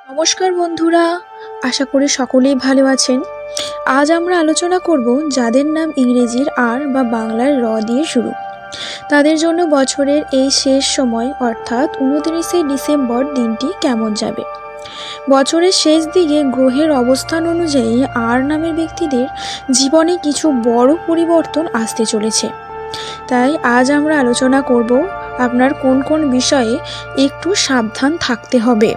নমস্কার বন্ধুরা, আশা করি সকলেই ভালো আছেন। আজ আমরা আলোচনা করব যাদের নাম ইংরেজির আর বা বাংলার র দিয়ে শুরু। তাদের জন্য বছরের এই শেষ সময় অর্থাৎ 29শে ডিসেম্বর দিনটি কেমন যাবে। বছরের শেষ দিকে গ্রহের অবস্থান অনুযায়ী আর নামের ব্যক্তিদের জীবনে কিছু বড় পরিবর্তন আসতে চলেছে। তাই আজ আমরা আলোচনা করব আপনার কোন কোন বিষয়ে একটু সাবধান থাকতে হবে।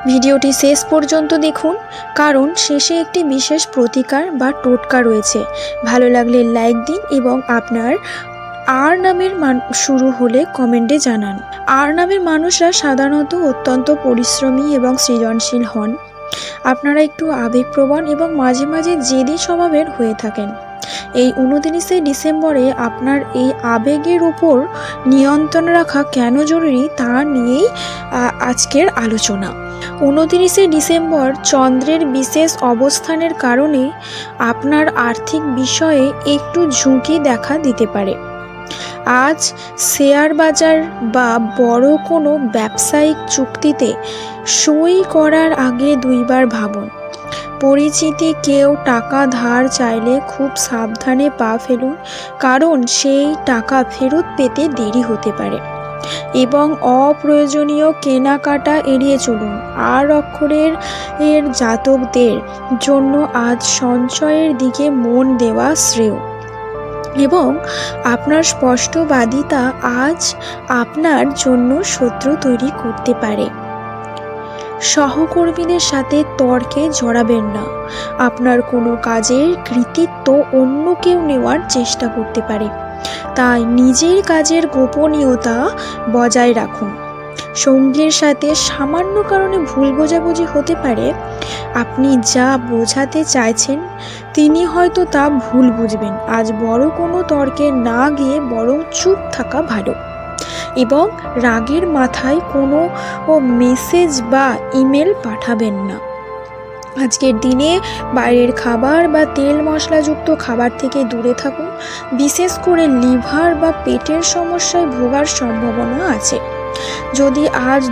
ভিডিওটি শেষ পর্যন্ত দেখুন, কারণ শেষে একটি বিশেষ প্রতিকার বা টোটকা রয়েছে। ভালো লাগলে লাইক দিন এবং আপনার আর নামের শুরু হলে কমেন্টে জানান। আর নামের মানুষরা সাধারণত অত্যন্ত পরিশ্রমী এবং সৃজনশীল হন। আপনারা একটু আবেগপ্রবণ এবং মাঝে মাঝে জেদি স্বভাবের হয়ে থাকেন। এই 29শে ডিসেম্বরে আপনার এই আবেগের উপর নিয়ন্ত্রণ রাখা কেন জরুরি তা নিয়েই আজকের আলোচনা। 29শে ডিসেম্বর চন্দ্রের বিশেষ অবস্থানের কারণে আপনার আর্থিক বিষয়ে একটু ঝুঁকি দেখা দিতে পারে। আজ শেয়ার বাজার বা বড় কোনো ব্যবসায়িক চুক্তিতে সই করার আগে দুইবার ভাবুন। পরিচিতি কেউ টাকা ধার চাইলে খুব সাবধানে পা ফেলুন, কারণ সেই টাকা ফেরত পেতে দেরি হতে পারে। এবং অপ্রয়োজনীয় কেনাকাটা এড়িয়ে চলুন। আর অক্ষরের জাতকদের জন্য আজ সঞ্চয়ের দিকে মন দেওয়া শ্রেয়। এবং আপনার স্পষ্টবাদিতা আজ আপনার জন্য শত্রু তৈরি করতে পারে। সহকর্মীদের সাথে তর্কে জড়াবেন না। আপনার কোনো কাজের কৃতিত্ব অন্য কেউ নেওয়ার চেষ্টা করতে পারে, তাই নিজের কাজের গোপনীয়তা বজায় রাখুন। সঙ্গীর সাথে সামান্য কারণে ভুল বোঝাবুঝি হতে পারে। আপনি যা বোঝাতে চাইছেন তিনি হয়তো তা ভুল বুঝবেন। আজ বড় কোনো তর্কে না গিয়ে বরং চুপ থাকা ভালো। এবং রাগের মাথায় কোনো মেসেজ বা ইমেল পাঠাবেন না। আজকের দিনে বাইরের খাবার বা তেল মশলাযুক্ত খাবার থেকে দূরে থাকুন। বিশেষ করে লিভার বা পেটের সমস্যায় ভোগার সম্ভাবনা আছে। যদি আজ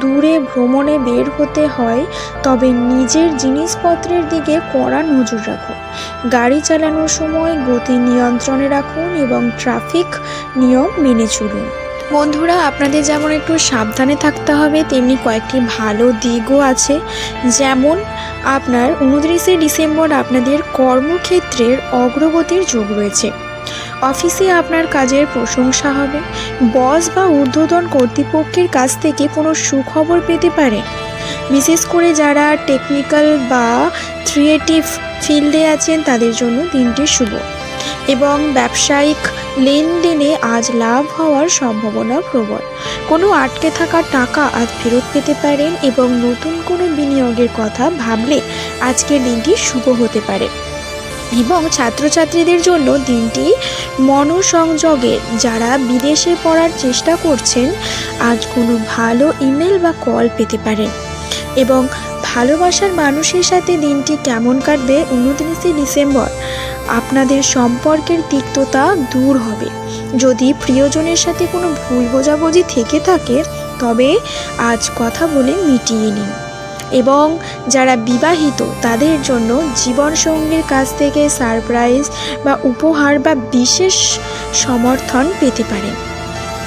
দূরে ভ্রমণে বের হতে হয় তবে নিজের জিনিসপত্রের দিকে কড়া নজর রাখুন। গাড়ি চালানোর সময় গতি নিয়ন্ত্রণে রাখুন এবং ট্রাফিক নিয়ম মেনে চলুন। বন্ধুরা, আপনাদের যেমন একটু সাবধানে থাকতে হবে, তেমনি কয়েকটি ভালো দিকও আছে। যেমন আপনার 29শে ডিসেম্বর আপনাদের কর্মক্ষেত্রের অগ্রগতির যোগ রয়েছে। অফিসে আপনার কাজের প্রশংসা হবে। বস বা ঊর্ধ্বতন কর্তৃপক্ষের কাছ থেকে কোনো সুখবর পেতে পারে। বিশেষ করে যারা টেকনিক্যাল বা ক্রিয়েটিভ ফিল্ডে আছেন তাদের জন্য দিনটি শুভ। এবং ব্যবসায়িক লেনদেনে আজ লাভ হওয়ার সম্ভাবনা প্রবল। কোনো আটকে থাকা টাকা আজ ফেরত পেতে পারেন এবং নতুন কোনো বিনিয়োগের কথা ভাবলে আজকের দিনটি শুভ হতে পারে। এবং ছাত্রছাত্রীদের জন্য দিনটি মনোসংযোগের। যারা বিদেশে পড়ার চেষ্টা করছেন আজ কোনো ভালো ইমেল বা কল পেতে পারেন। এবং ভালোবাসার মানুষের সাথে দিনটি কেমন কাটবে 29শে ডিসেম্বর আপনাদের সম্পর্কের তিক্ততা দূর হবে। যদি প্রিয়জনের সাথে কোনো ভুল বোঝাবুঝি থেকে থাকে তবে আজ কথা বলে মিটিয়ে নিন। এবং যারা বিবাহিত তাদের জন্য জীবনসঙ্গীর কাছ থেকে সারপ্রাইজ বা উপহার বা বিশেষ সমর্থন পেতে পারেন।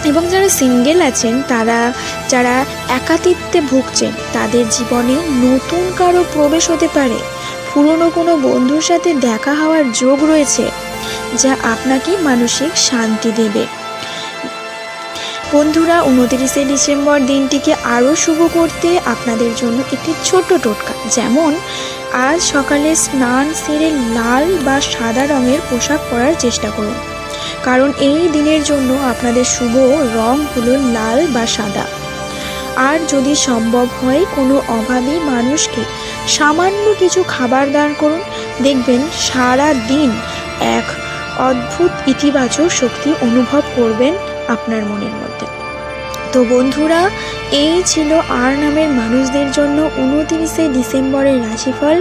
এবং যারা সিঙ্গেল আছেন যারা একাকিত্বে ভুগছেন তাদের জীবনে নতুন কারো প্রবেশ হতে পারে। পুরনো কোনো বন্ধুর সাথে দেখা হওয়ার যোগ রয়েছে যা আপনাকে মানসিক শান্তি দেবে। বন্ধুরা, 29শে ডিসেম্বর দিনটিকে আরও শুভ করতে আপনাদের জন্য একটি ছোট টোটকা। যেমন আজ সকালে স্নান সেরে লাল বা সাদা রঙের পোশাক পরার চেষ্টা করুন, কারণ এই দিনের জন্য আপনাদের শুভ রং হলো লাল বা সাদা। আর যদি সম্ভব হয় কোনো অভাবী মানুষকে সামান্য কিছু খাবার দান করুন। দেখবেন সারা দিন এক অদ্ভুত ইতিবাচক শক্তি অনুভব করবেন আপনার মনের মধ্যে। তো বন্ধুরা, এই ছিল আর নামের মানুষদের জন্য 29শে ডিসেম্বরের রাশিফল।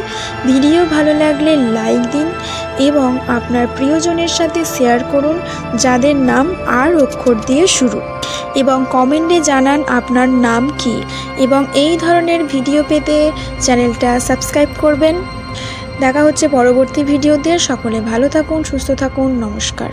ভিডিও ভালো লাগলে লাইক দিন এবং আপনার প্রিয়জনের সাথে শেয়ার করুন যাদের নাম আর অক্ষর দিয়ে শুরু। এবং কমেন্টে জানান আপনার নাম কি, এবং এই ধরনের ভিডিও পেতে চ্যানেলটা সাবস্ক্রাইব করবেন। দেখা হচ্ছে পরবর্তী ভিডিওতে। সকলে ভালো থাকুন, সুস্থ থাকুন, নমস্কার।